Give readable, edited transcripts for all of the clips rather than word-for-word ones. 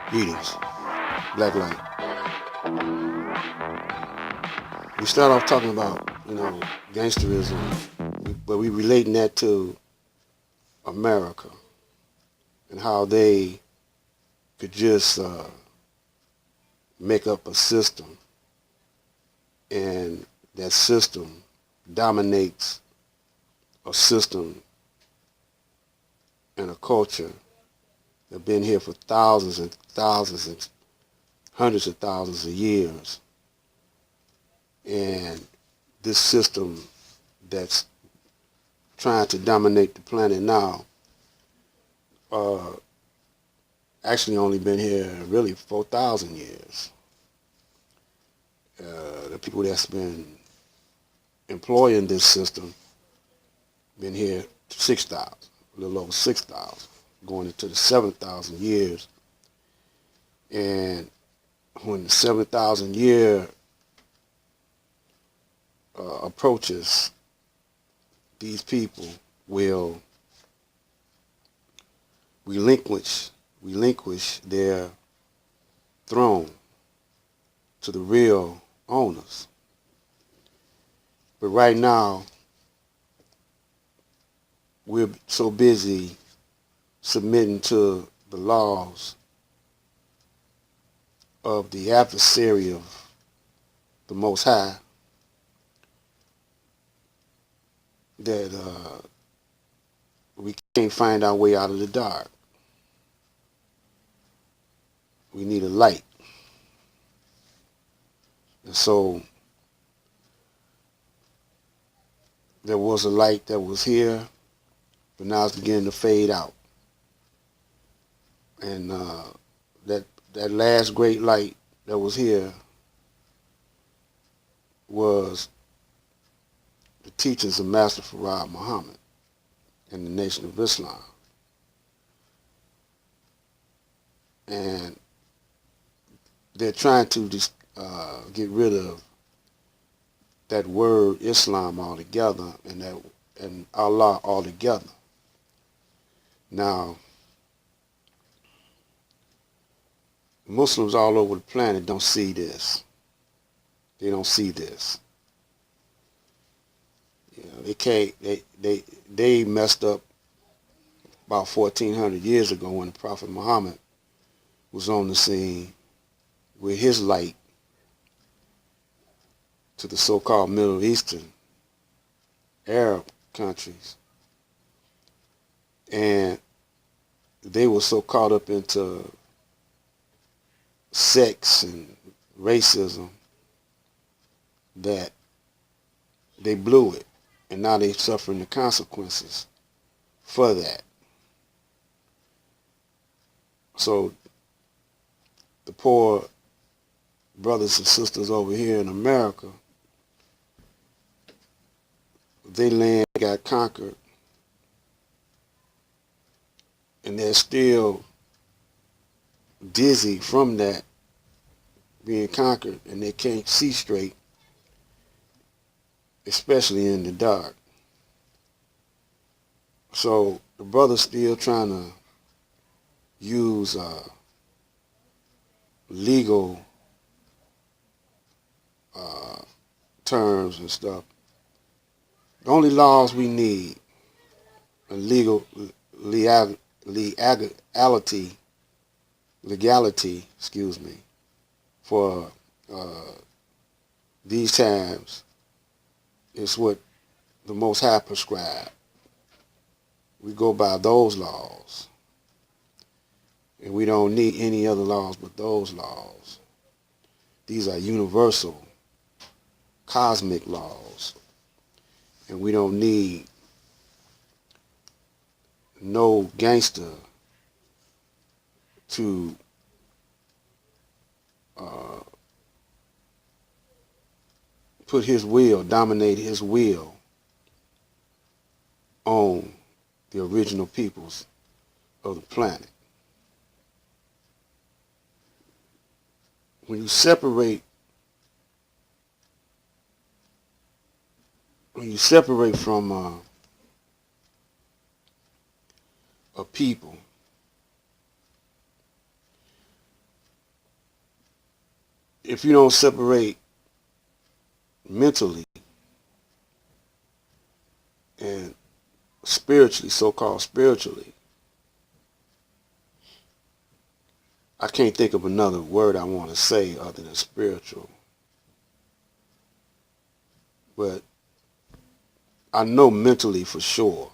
Greetings. Black light. We start off talking about, gangsterism, but we relating that to America and how they could just make up a system, and that system dominates a system and a culture that have been here for thousands and thousands and hundreds of thousands of years. And this system that's trying to dominate the planet now actually only been here really 4,000 years. The people that's been employing this system been here 6,000, a little over 6,000, going into the 7,000 years. And when the 7,000 year approaches, these people will relinquish their throne to the real owners. But right now, we're so busy submitting to the laws of the adversary of the Most High that we can't find our way out of the dark. We need a light. And so there was a light that was here, but now it's beginning to fade out. And that last great light that was here was the teachings of Master Farad Muhammad and the Nation of Islam. And they're trying to get rid of that word Islam altogether and Allah altogether. Now, Muslims all over the planet don't see this. They don't see this. They can't. They messed up about 1,400 years ago when the Prophet Muhammad was on the scene with his light to the so-called Middle Eastern Arab countries, and they were so caught up into sex and racism that they blew it, and now they're suffering the consequences for that. So the poor brothers and sisters over here in America, their land got conquered, and they're still dizzy from that being conquered, and they can't see straight, especially in the dark. So the brother's still trying to use legal terms and stuff. The only laws we need are legality, for these times is what the Most High prescribed. We go by those laws, and we don't need any other laws but those laws. These are universal, cosmic laws, and we don't need no gangster to put his will, dominate his will on the original peoples of the planet. When you separate from a people, if you don't separate mentally and spiritually, so-called spiritually, I can't think of another word I want to say other than spiritual. But I know mentally for sure.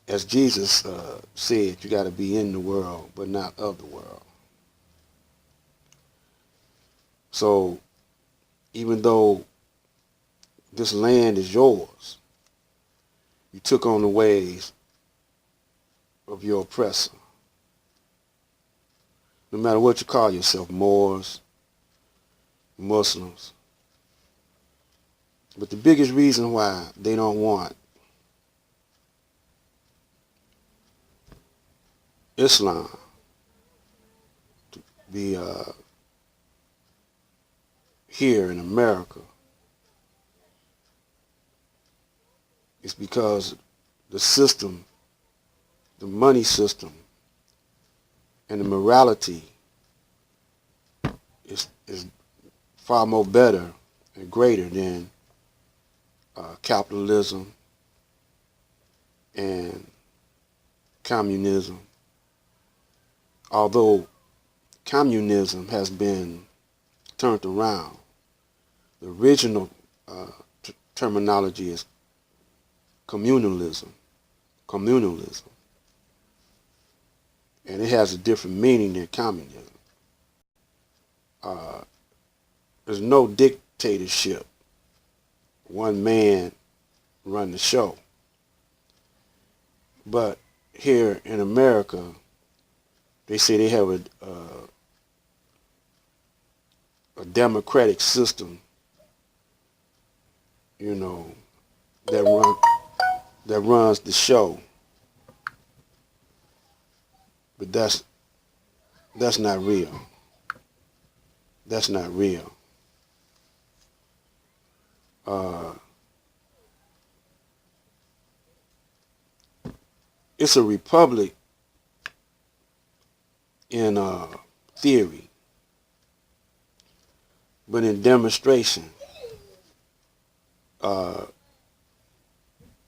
As Jesus said, you got to be in the world, but not of the world. So even though this land is yours, you took on the ways of your oppressor. No matter what you call yourself, Moors, Muslims. But the biggest reason why they don't want Islam to be here in America is because the system, the money system, and the morality is far more better and greater than capitalism and communism. Although communism has been turned around, the original terminology is communalism, and it has a different meaning than communism. There's no dictatorship. One man run the show. But here in America, they say they have a democratic system, you know, that runs the show. But that's not real. That's not real. It's a republic in theory, but in demonstration,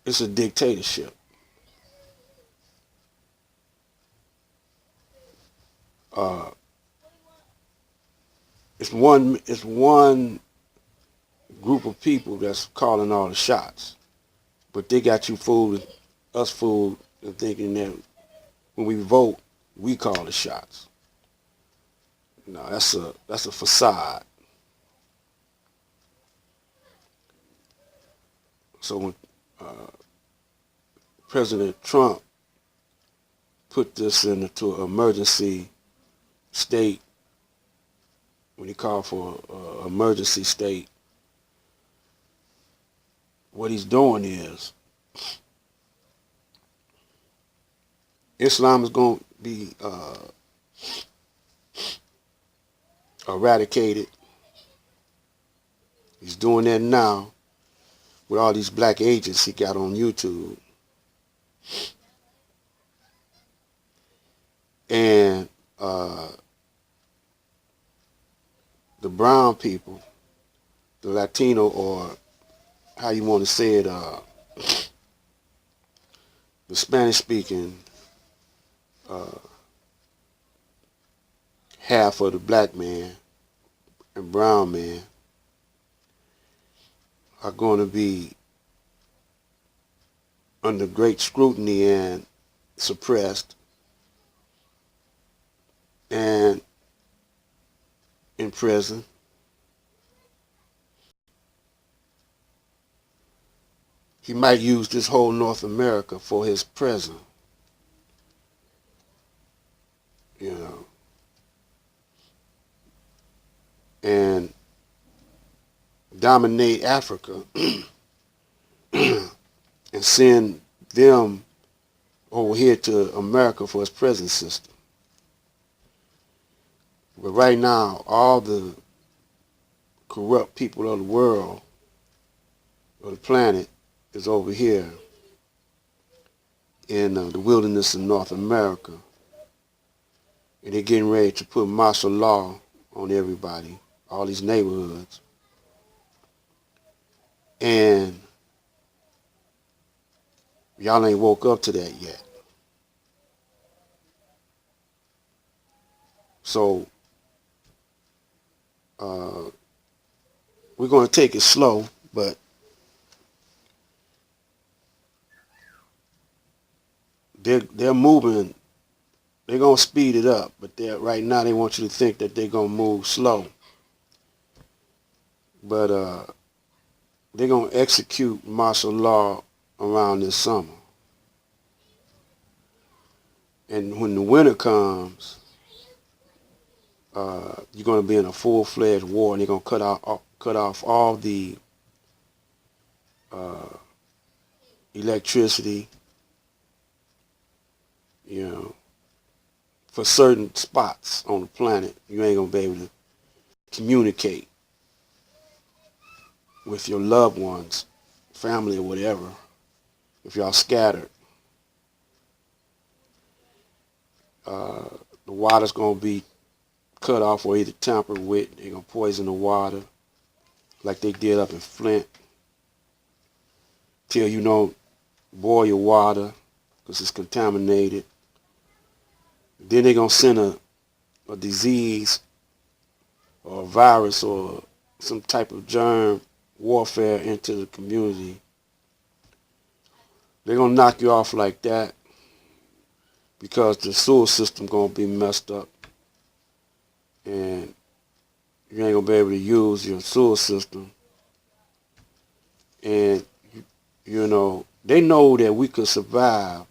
it's a dictatorship. It's one group of people that's calling all the shots, but they got you fooled, us fooled, and thinking that when we vote, we call the shots. No, that's a facade. So when President Trump put this into an emergency state, when he called for an emergency state, what he's doing is Islam is going to be eradicated. He's doing that now with all these black agents he got on YouTube. And the brown people, the Latino, or how you want to say it, the Spanish-speaking half of the black man and brown man are going to be under great scrutiny and suppressed and in prison. He might use this whole North America for his prison, you know, and dominate Africa and send them over here to America for his prison system. But right now, all the corrupt people of the world, of the planet, is over here in the wilderness of North America. and they're getting ready to put martial law on everybody, all these neighborhoods. And y'all ain't woke up to that yet. So we're going to take it slow, but they're moving. They're going to speed it up, but right now they want you to think that they're going to move slow. But they're going to execute martial law around this summer. And when the winter comes, you're going to be in a full-fledged war, and they're going to cut off all the electricity, you know, for certain spots on the planet. You ain't going to be able to communicate with your loved ones, family or whatever, if y'all scattered. The water's going to be cut off or either tampered with. They're going to poison the water like they did up in Flint. Till you don't boil your water because it's contaminated. Then they're going to send a disease or a virus or some type of germ warfare into the community. They're going to knock you off like that because the sewer system going to be messed up. And you ain't going to be able to use your sewer system. And, you know, they know that we could survive.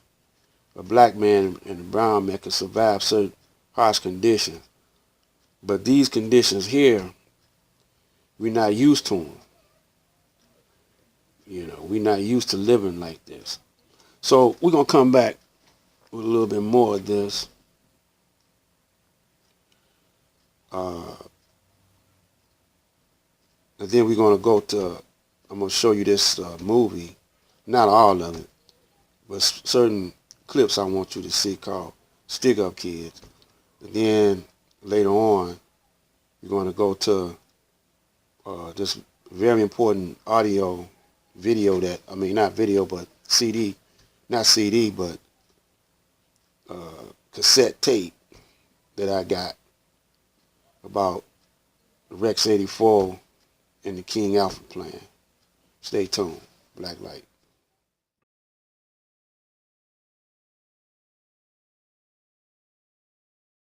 A black man and a brown man could survive certain harsh conditions. But these conditions here, we're not used to them. You know, we're not used to living like this. So we're going to come back with a little bit more of this. And then we're going to go to, I'm going to show you this movie, not all of it, but certain clips I want you to see called Stick Up Kids. And then later on, we're going to go to this very important audio video that, I mean, not video, but CD, not CD, but cassette tape that I got about Rex 84 and the King Alpha plan. Stay tuned. Black Light.